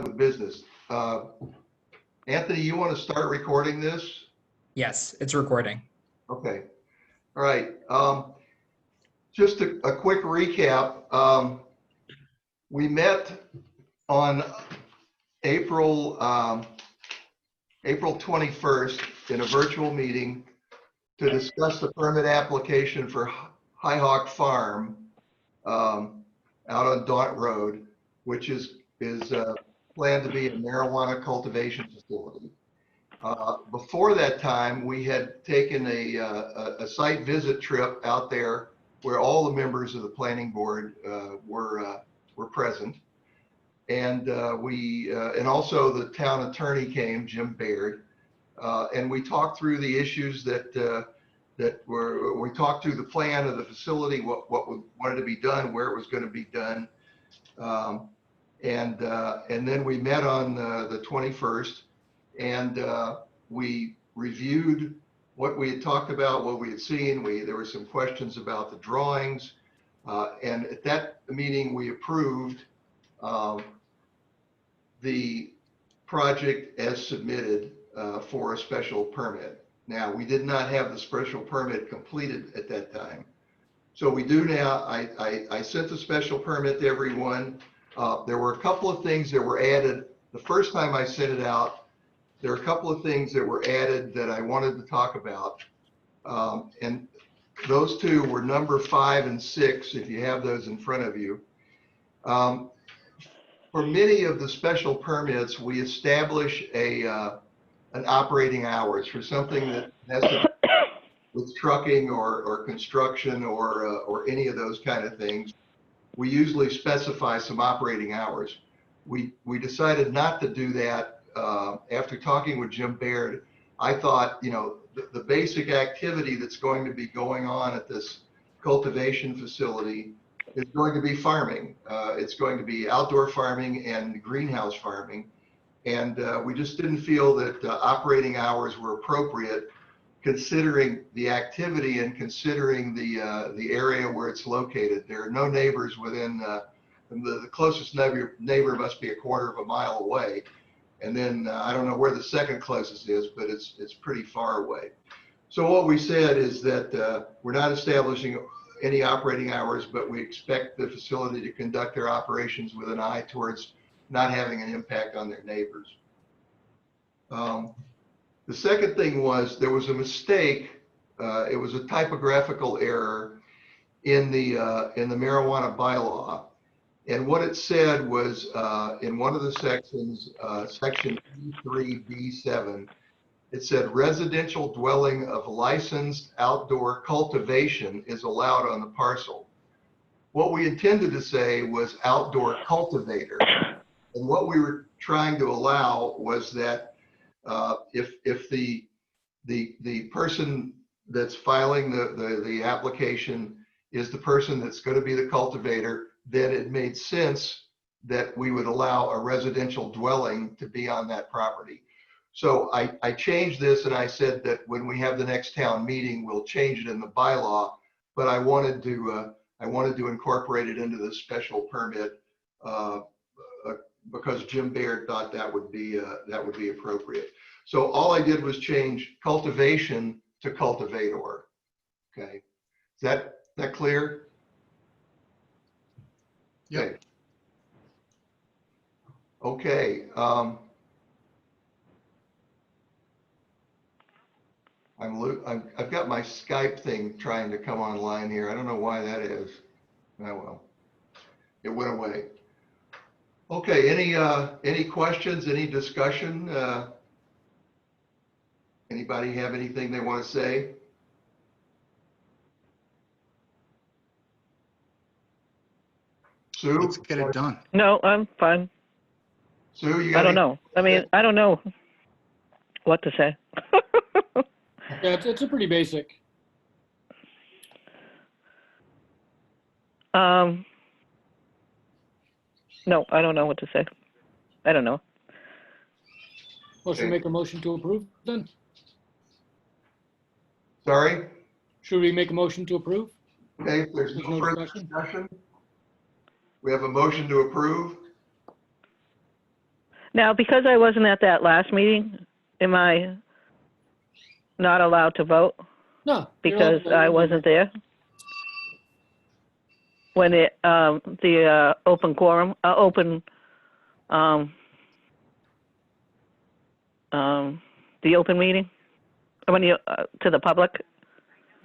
with business. Anthony, you want to start recording this? Yes, it's recording. Okay. All right. Just a quick recap. We met on April 21st in a virtual meeting to discuss the permit application for High Hawk Farm out on Daunt Road, which is planned to be a marijuana cultivation facility. Before that time, we had taken a site visit trip out there where all the members of the planning board were present, and and also the town attorney came, Jim Baird, and we talked through the issues we talked through the plan of the facility, what wanted to be done, where it was going to be done. And then we met on the 21st, and we reviewed what we had talked about, what we had seen. There were some questions about the drawings, and at that meeting we approved the project as submitted for a special permit. Now, we did not have the special permit completed at that time, so we do now. I sent the special permit to everyone. There were a couple of things that were added. The first time I sent it out, there were a couple of things that were added that I wanted to talk about. And those two were number 5 and 6, if you have those in front of you. For many of the special permits, we establish an operating hours for something that has to do with trucking or construction or any of those kind of things. We usually specify some operating hours. We decided not to do that after talking with Jim Baird. I thought, the basic activity that's going to be going on at this cultivation facility is going to be farming. It's going to be outdoor farming and greenhouse farming. And we just didn't feel that operating hours were appropriate, considering the activity and considering the area where it's located. There are no neighbors within, the closest neighbor must be a quarter of a mile away. And then I don't know where the second closest is, but it's pretty far away. So what we said is that we're not establishing any operating hours, but we expect the facility to conduct their operations with an eye towards not having an impact on their neighbors. The second thing was there was a mistake. It was a typographical error in the marijuana bylaw, and what it said was in one of the sections, section E3B7, it said residential dwelling of licensed outdoor cultivation is allowed on the parcel. What we intended to say was outdoor cultivator, and what we were trying to allow was that if the person that's filing the application is the person that's going to be the cultivator, then it made sense that we would allow a residential dwelling to be on that property. So I changed this, and I said that when we have the next town meeting, we'll change it in the bylaw, but I wanted to incorporate it into the special permit because Jim Baird thought that would be appropriate. So all I did was change cultivation to cultivator. Okay, is that clear? Yep. Okay. I've got my Skype thing trying to come online here. I don't know why that is. Oh well, it went away. Okay, any questions, any discussion? Anybody have anything they want to say? Sue? Let's get it done. No, I'm fine. Sue, you got I don't know. I mean, I don't know what to say. Yeah, it's a pretty basic. No, I don't know what to say. I don't know. Well, should we make a motion to approve then? Sorry? Should we make a motion to approve? Okay, if there's There's no no further discussion? discussion, we have a motion to approve. Now, because I wasn't at that last meeting, am I not allowed to vote No. because I wasn't there? When the open quorum, the open meeting, when you, to the public?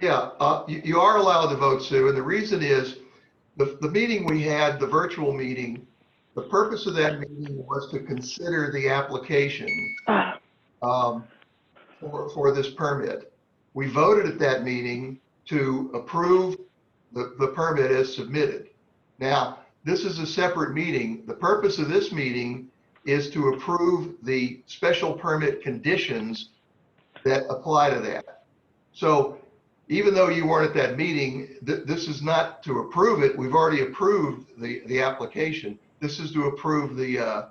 Yeah, you are allowed to vote, Sue, and the reason is the meeting we had, the virtual meeting, the purpose of that meeting was to consider the application for this permit. We voted at that meeting to approve the permit as submitted. Now, this is a separate meeting. The purpose of this meeting is to approve the special permit conditions that apply to that. So even though you weren't at that meeting, this is not to approve it. We've already approved the application. This is to approve the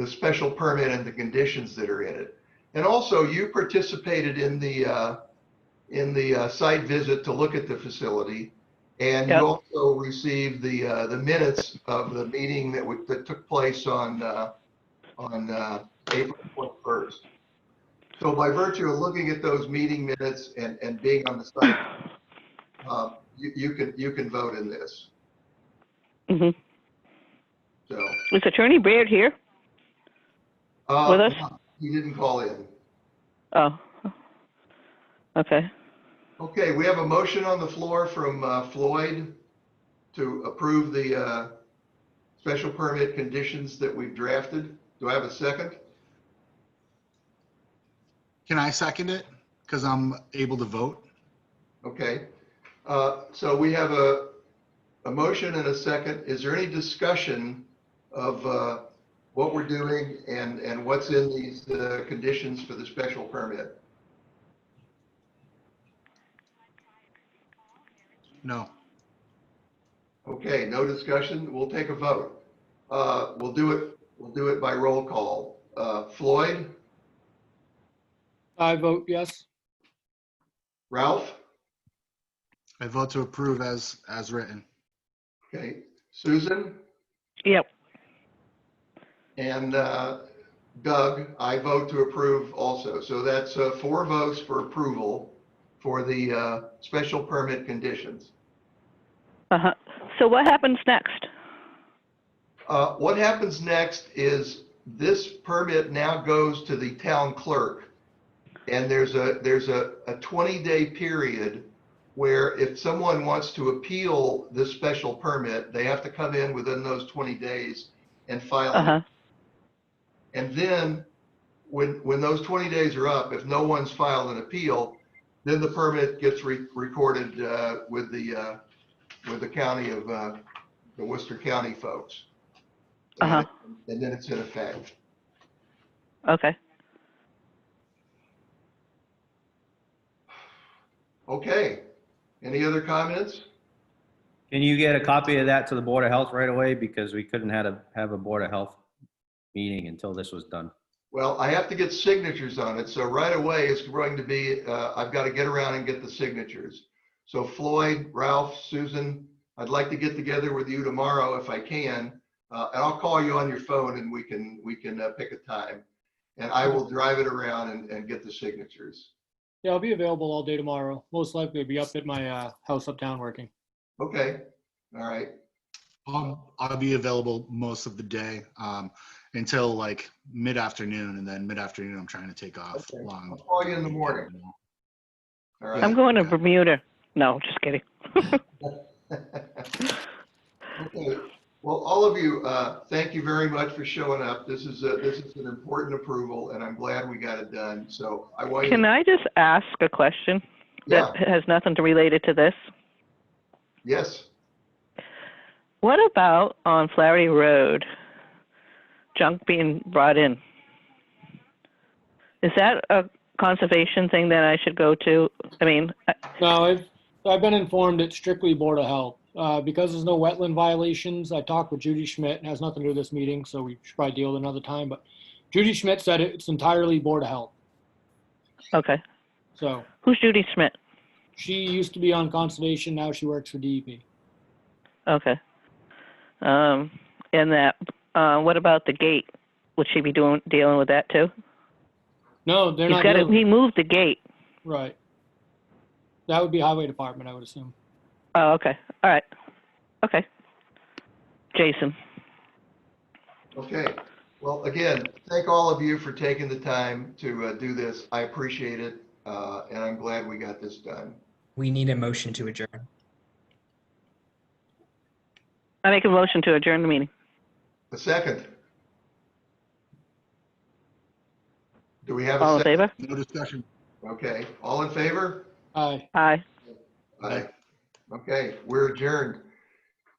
special permit and the conditions that are in it. And also, you participated in the site visit to look at the facility, and Yep. you also received the minutes of the meeting that took place on April 21st. So by virtue of looking at those meeting minutes and being on the site, you can vote in this. Mm-hmm. So Is Attorney Baird here with us? no, he didn't call in. Oh, okay. Okay, we have a motion on the floor from Floyd to approve the special permit conditions that we've drafted. Do I have a second? Can I second it? Because I'm able to vote. Okay. So we have a motion and a second. Is there any discussion of what we're doing and what's in these conditions for the special permit? No. Okay, no discussion. We'll take a vote. We'll do it by roll call. Floyd, I vote yes. Ralph, I vote to approve as written. okay, Susan, Yep. and Doug, I vote to approve also. So that's 4 votes for approval for the special permit conditions. Uh-huh. So what happens next? What happens next is this permit now goes to the town clerk. And there's a 20-day period where if someone wants to appeal this special permit, they have to come in within those 20 days and file it. Uh-huh. And then when those 20 days are up, if no one's filed an appeal, then the permit gets recorded with the county of the Worcester County folks. Uh-huh. And then it's in effect. Okay. Okay. Any other comments? Can you get a copy of that to the Board of Health right away? Because we couldn't have a Board of Health meeting until this was done. Well, I have to get signatures on it. So right away it's going to be, I've got to get around and get the signatures. So Floyd, Ralph, Susan, I'd like to get together with you tomorrow if I can. And I'll call you on your phone and we can pick a time. And I will drive it around and get the signatures. Yeah, I'll be available all day tomorrow. Most likely I'll be up at my house uptown working. Okay. All right. I'll be available most of the day until like mid-afternoon, and then mid-afternoon I'm trying to take off. Okay. Long. I'll call you in the morning. All right. I'm going to Bermuda. No, just kidding. Okay. Well, all of you, thank you very much for showing up. This is an important approval, and I'm glad we got it done. So I want you. Can I just ask a question Yeah. that has nothing to relate it to this? Yes. What about on Flaherty Road, junk being brought in? Is that a conservation thing that I should go to? I mean, No, I've been informed it's strictly Board of Health. Because there's no wetland violations, I talked with Judy Schmidt. It has nothing to do with this meeting, so we should probably deal with it another time. But Judy Schmidt said it's entirely Board of Health. okay. So Who's Judy Schmidt? she used to be on conservation. Now she works for DEP. Okay. And that what about the gate? Would she be dealing with that too? No, they're He's not got dealing. he moved the gate. Right. That would be highway department, I would assume. Oh, okay. All right. Okay. Jason. Okay. Well, again, thank all of you for taking the time to do this. I appreciate it. And I'm glad we got this done. We need a motion to adjourn. I make a motion to adjourn the meeting. A second. Do we have a All in second? favor? No discussion. Okay. All in favor? Aye. Aye. Aye. Okay, we're adjourned.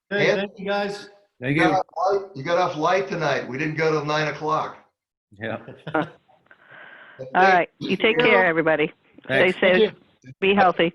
Hey, And- thank you, guys. Thank You you. got off light- you got off light tonight. We didn't go till 9 o'clock. Yeah. All right. You take care, everybody. Stay Thanks. Thank safe. you. Be healthy.